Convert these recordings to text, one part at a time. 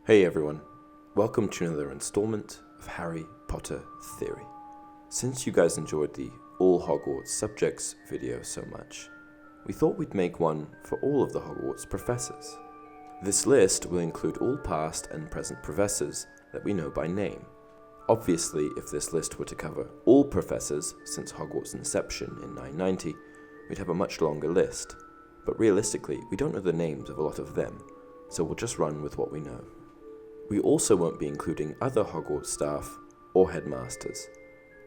Hey everyone, welcome to another installment of Harry Potter Theory. Since you guys enjoyed the All Hogwarts Subjects video so much, we thought we'd make one for all of the Hogwarts professors. This list will include all past and present professors that we know by name. Obviously, if this list were to cover all professors since Hogwarts' inception in 990, we'd have a much longer list, but realistically, we don't know the names of a lot of them, so we'll just run with what we know. We also won't be including other Hogwarts staff or headmasters,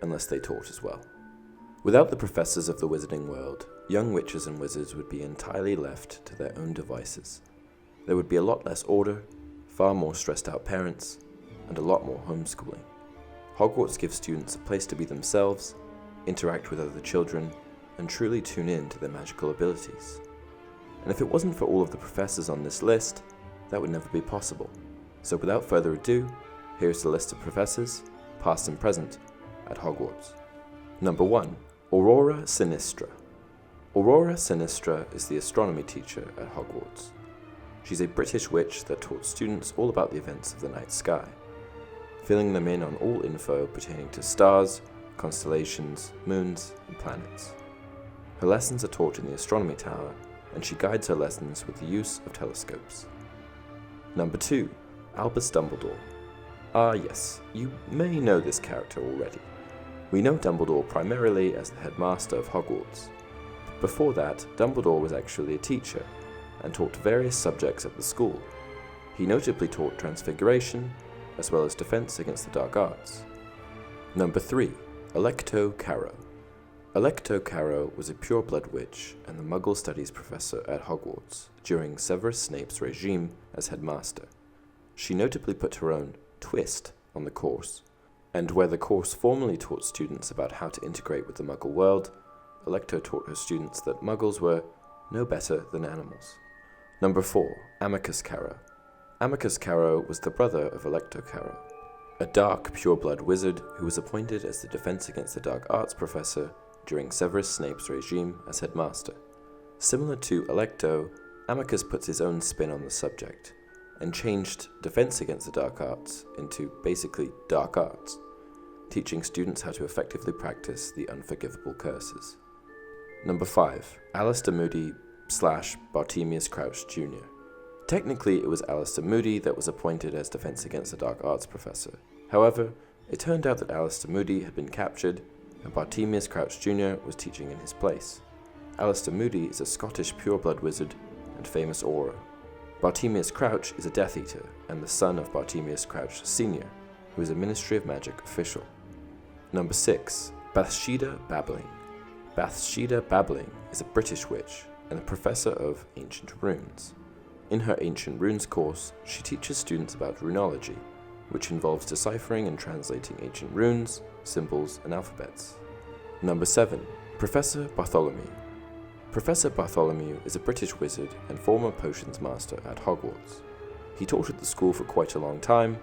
unless they taught as well. Without the professors of the wizarding world, young witches and wizards would be entirely left to their own devices. There would be a lot less order, far more stressed out parents, and a lot more homeschooling. Hogwarts gives students a place to be themselves, interact with other children, and truly tune in to their magical abilities. And if it wasn't for all of the professors on this list, that would never be possible. So without further ado, here's the list of professors, past and present, at Hogwarts. Number 1. Aurora Sinistra. Aurora Sinistra is the astronomy teacher at Hogwarts. She's a British witch that taught students all about the events of the night sky, filling them in on all info pertaining to stars, constellations, moons, and planets. Her lessons are taught in the astronomy tower, and she guides her lessons with the use of telescopes. Number 2. Albus Dumbledore. Ah yes, you may know this character already. We know Dumbledore primarily as the headmaster of Hogwarts. But before that, Dumbledore was actually a teacher and taught various subjects at the school. He notably taught Transfiguration, as well as Defense Against the Dark Arts. Number 3. Alecto Carrow. Alecto Carrow was a pure-blood witch and the Muggle Studies professor at Hogwarts during Severus Snape's regime as headmaster. She notably put her own twist on the course, and where the course formally taught students about how to integrate with the Muggle world, Alecto taught her students that Muggles were no better than animals. Number 4. Amicus Carrow. Amicus Carrow was the brother of Alecto Carrow, a dark pure-blood wizard who was appointed as the Defense Against the Dark Arts professor during Severus Snape's regime as headmaster. Similar to Alecto, Amicus puts his own spin on the subject, and changed Defense Against the Dark Arts into basically dark arts, teaching students how to effectively practice the unforgivable curses. Number 5. Alistair Moody / Bartemius Crouch Jr. Technically, it was Alistair Moody that was appointed as Defense Against the Dark Arts professor. However, it turned out that Alistair Moody had been captured, and Bartemius Crouch Jr. was teaching in his place. Alistair Moody is a Scottish pure-blood wizard and famous Auror. Bartemius Crouch is a Death Eater and the son of Bartemius Crouch Sr., who is a Ministry of Magic official. Number 6. Bathsheba Babbling. Bathsheba Babbling is a British witch and a professor of Ancient Runes. In her Ancient Runes course, she teaches students about runology, which involves deciphering and translating ancient runes, symbols, and alphabets. Number 7. Professor Bartholomew. Professor Bartholomew is a British wizard and former potions master at Hogwarts. He taught at the school for quite a long time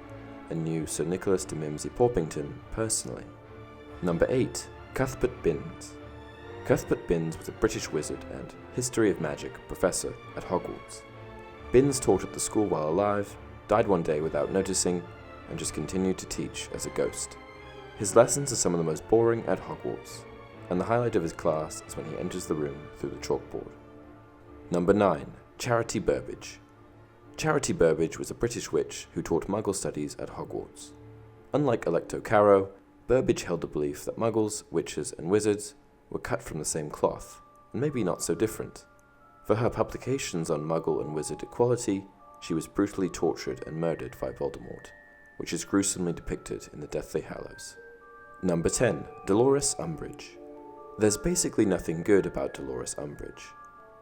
and knew Sir Nicholas de Mimsy-Porpington personally. Number 8. Cuthbert Binns. Cuthbert Binns was a British wizard and History of Magic professor at Hogwarts. Binns taught at the school while alive, died one day without noticing, and just continued to teach as a ghost. His lessons are some of the most boring at Hogwarts, and the highlight of his class is when he enters the room through the chalkboard. Number 9. Charity Burbage. Charity Burbage was a British witch who taught Muggle studies at Hogwarts. Unlike Alecto Carrow, Burbage held the belief that Muggles, witches, and wizards were cut from the same cloth, and maybe not so different. For her publications on Muggle and wizard equality, she was brutally tortured and murdered by Voldemort, which is gruesomely depicted in the Deathly Hallows. Number 10. Dolores Umbridge. There's basically nothing good about Dolores Umbridge.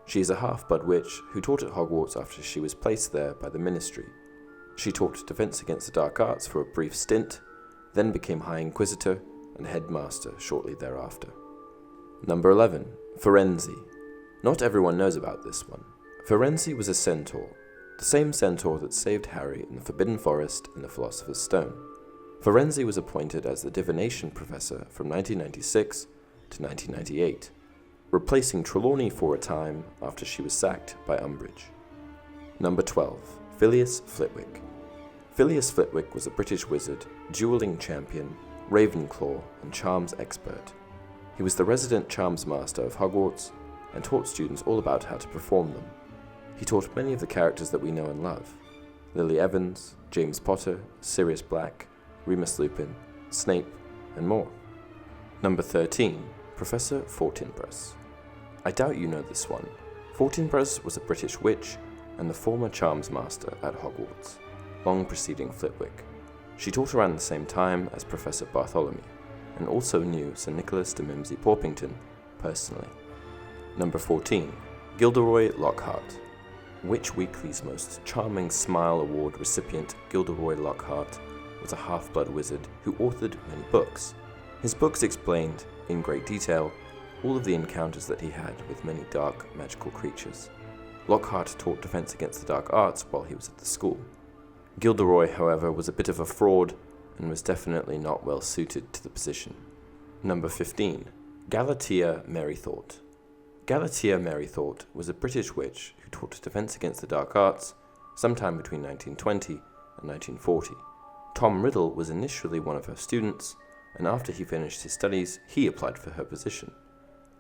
She is a half-blood witch who taught at Hogwarts after she was placed there by the Ministry. She taught Defense Against the Dark Arts for a brief stint, then became High Inquisitor and Headmaster shortly thereafter. Number 11. Firenze. Not everyone knows about this one. Firenze was a centaur, the same centaur that saved Harry in the Forbidden Forest in the Philosopher's Stone. Firenze was appointed as the Divination Professor from 1996 to 1998, replacing Trelawney for a time after she was sacked by Umbridge. Number 12. Phileas Flitwick. Phileas Flitwick was a British wizard, dueling champion, Ravenclaw, and charms expert. He was the resident charms master of Hogwarts and taught students all about how to perform them. He taught many of the characters that we know and love: Lily Evans, James Potter, Sirius Black, Remus Lupin, Snape, and more. Number 13. Professor Fortinbras. I doubt you know this one. Fortinbras was a British witch and the former charms master at Hogwarts, long preceding Flitwick. She taught around the same time as Professor Bartholomew, and also knew Sir Nicholas de Mimsy Porpington personally. Number 14. Gilderoy Lockhart. Witch Weekly's most charming Smile Award recipient, Gilderoy Lockhart, was a half-blood wizard who authored many books. His books explained, in great detail, all of the encounters that he had with many dark, magical creatures. Lockhart taught defense against the dark arts while he was at the school. Gilderoy, however, was a bit of a fraud and was definitely not well suited to the position. Number 15. Galatea Merrythought. Galatea Merrythought was a British witch who taught defense against the dark arts sometime between 1920 and 1940. Tom Riddle was initially one of her students, and after he finished his studies, he applied for her position.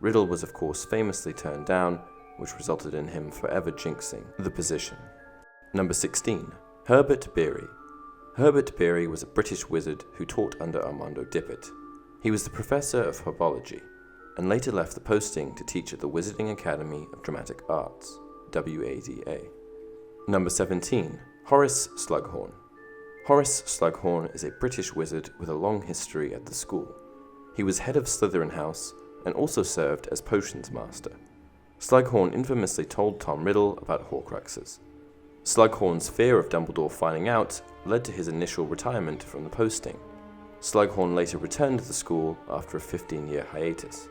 Riddle was of course famously turned down, which resulted in him forever jinxing the position. Number 16. Herbert Beery. Herbert Beery was a British wizard who taught under Armando Dippet. He was the professor of herbology, and later left the posting to teach at the Wizarding Academy of Dramatic Arts, WADA. Number 17. Horace Slughorn. Horace Slughorn is a British wizard with a long history at the school. He was head of Slytherin House and also served as potions master. Slughorn infamously told Tom Riddle about Horcruxes. Slughorn's fear of Dumbledore finding out led to his initial retirement from the posting. Slughorn later returned to the school after a 15-year hiatus.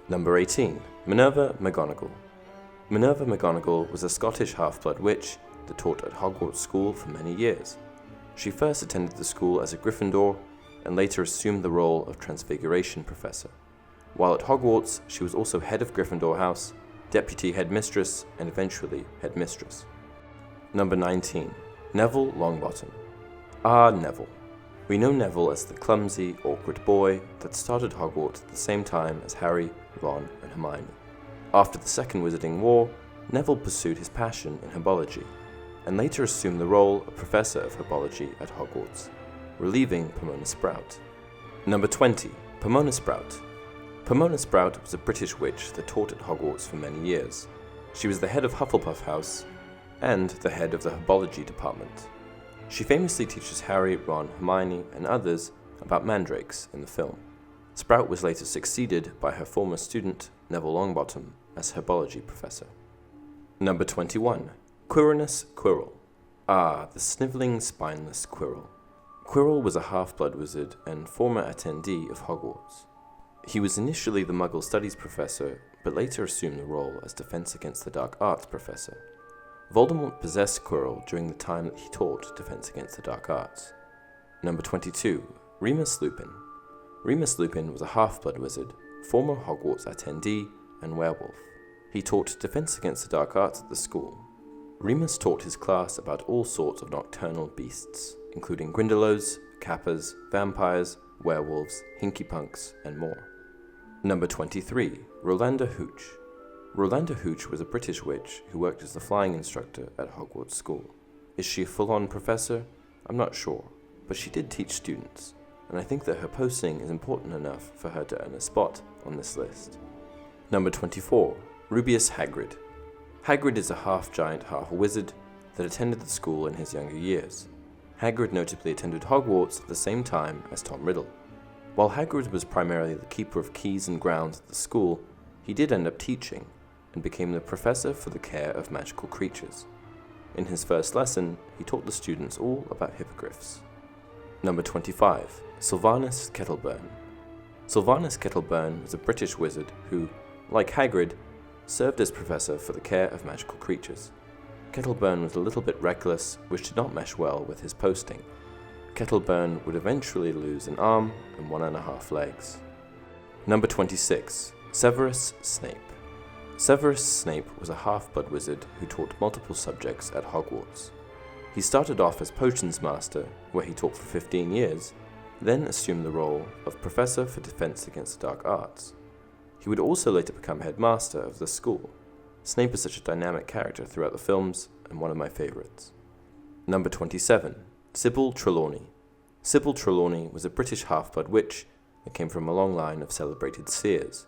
Number 18. Minerva McGonagall. Minerva McGonagall was a Scottish half-blood witch that taught at Hogwarts School for many years. She first attended the school as a Gryffindor and later assumed the role of Transfiguration Professor. While at Hogwarts, she was also head of Gryffindor House, deputy headmistress, and eventually headmistress. Number 19. Neville Longbottom. Neville. We know Neville as the clumsy, awkward boy that started Hogwarts at the same time as Harry, Ron, and Hermione. After the Second Wizarding War, Neville pursued his passion in herbology, and later assumed the role of Professor of Herbology at Hogwarts, relieving Pomona Sprout. Number 20. Pomona Sprout. Pomona Sprout was a British witch that taught at Hogwarts for many years. She was the head of Hufflepuff House and the head of the Herbology Department. She famously teaches Harry, Ron, Hermione, and others about mandrakes in the film. Sprout was later succeeded by her former student, Neville Longbottom, as Herbology Professor. Number 21. Quirinus Quirrell. The snivelling, spineless Quirrell. Quirrell was a half-blood wizard and former attendee of Hogwarts. He was initially the Muggle Studies Professor, but later assumed the role as Defense Against the Dark Arts Professor. Voldemort possessed Quirrell during the time that he taught Defense Against the Dark Arts. Number 22. Remus Lupin. Remus Lupin was a half-blood wizard, former Hogwarts attendee, and werewolf. He taught Defense Against the Dark Arts at the school. Remus taught his class about all sorts of nocturnal beasts, including Grindylows, Kappas, vampires, werewolves, hinkypunks, and more. Number 23. Rolanda Hooch. Rolanda Hooch was a British witch who worked as the flying instructor at Hogwarts School. Is she a full-on professor? I'm not sure, but she did teach students, and I think that her posting is important enough for her to earn a spot on this list. Number 24. Rubeus Hagrid. Hagrid is a half-giant, half-wizard that attended the school in his younger years. Hagrid notably attended Hogwarts at the same time as Tom Riddle. While Hagrid was primarily the keeper of keys and grounds at the school, he did end up teaching, and became the professor for the care of magical creatures. In his first lesson, he taught the students all about hippogriffs. Number 25. Sylvanus Kettleburn. Sylvanus Kettleburn was a British wizard who, like Hagrid, served as professor for the care of magical creatures. Kettleburn was a little bit reckless, which did not mesh well with his posting. Kettleburn would eventually lose an arm and 1.5 legs. Number 26. Severus Snape. Severus Snape was a half-blood wizard who taught multiple subjects at Hogwarts. He started off as potions master, where he taught for 15 years, then assumed the role of professor for defense against the dark arts. He would also later become headmaster of the school. Snape is such a dynamic character throughout the films, and one of my favorites. Number 27. Sybil Trelawney. Sybil Trelawney was a British half-blood witch that came from a long line of celebrated seers.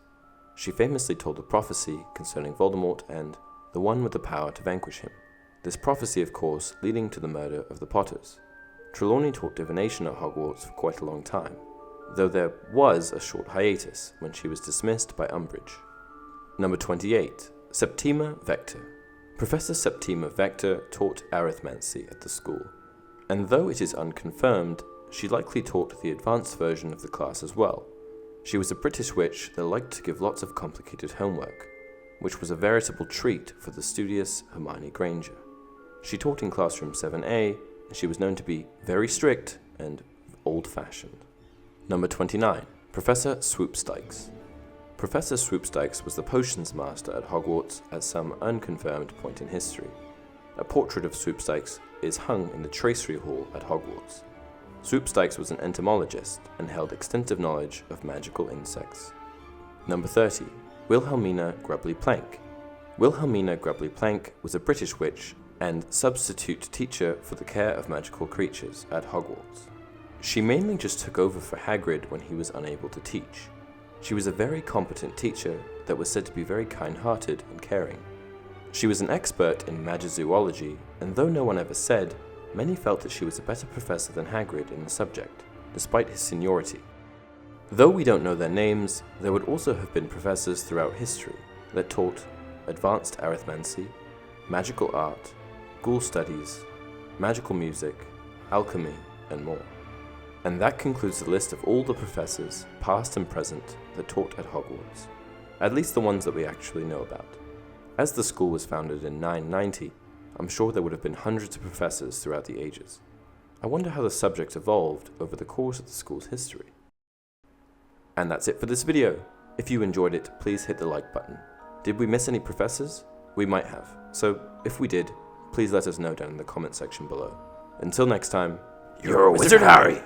She famously told a prophecy concerning Voldemort and the one with the power to vanquish him. This prophecy, of course, leading to the murder of the Potters. Trelawney taught divination at Hogwarts for quite a long time, though there was a short hiatus when she was dismissed by Umbridge. Number 28. Septima Vector. Professor Septima Vector taught arithmancy at the school, and though it is unconfirmed, she likely taught the advanced version of the class as well. She was a British witch that liked to give lots of complicated homework, which was a veritable treat for the studious Hermione Granger. She taught in classroom 7A, and she was known to be very strict and old-fashioned. Number 29. Professor Swoopstikes. Professor Swoopstikes was the potions master at Hogwarts at some unconfirmed point in history. A portrait of Swoopstikes is hung in the Tracery Hall at Hogwarts. Swoopstikes was an entomologist and held extensive knowledge of magical insects. Number 30. Wilhelmina Grubbly-Plank. Wilhelmina Grubbly-Plank was a British witch and substitute teacher for the care of magical creatures at Hogwarts. She mainly just took over for Hagrid when he was unable to teach. She was a very competent teacher that was said to be very kind-hearted and caring. She was an expert in magizoology, and though no one ever said, many felt that she was a better professor than Hagrid in the subject, despite his seniority. Though we don't know their names, there would also have been professors throughout history that taught advanced arithmancy, magical art, ghoul studies, magical music, alchemy, and more. And that concludes the list of all the professors, past and present, that taught at Hogwarts, at least the ones that we actually know about. As the school was founded in 990, I'm sure there would have been hundreds of professors throughout the ages. I wonder how the subject evolved over the course of the school's history. And that's it for this video. If you enjoyed it, please hit the like button. Did we miss any professors? We might have, so if we did, please let us know down in the comment section below. Until next time, you're a wizard, Harry!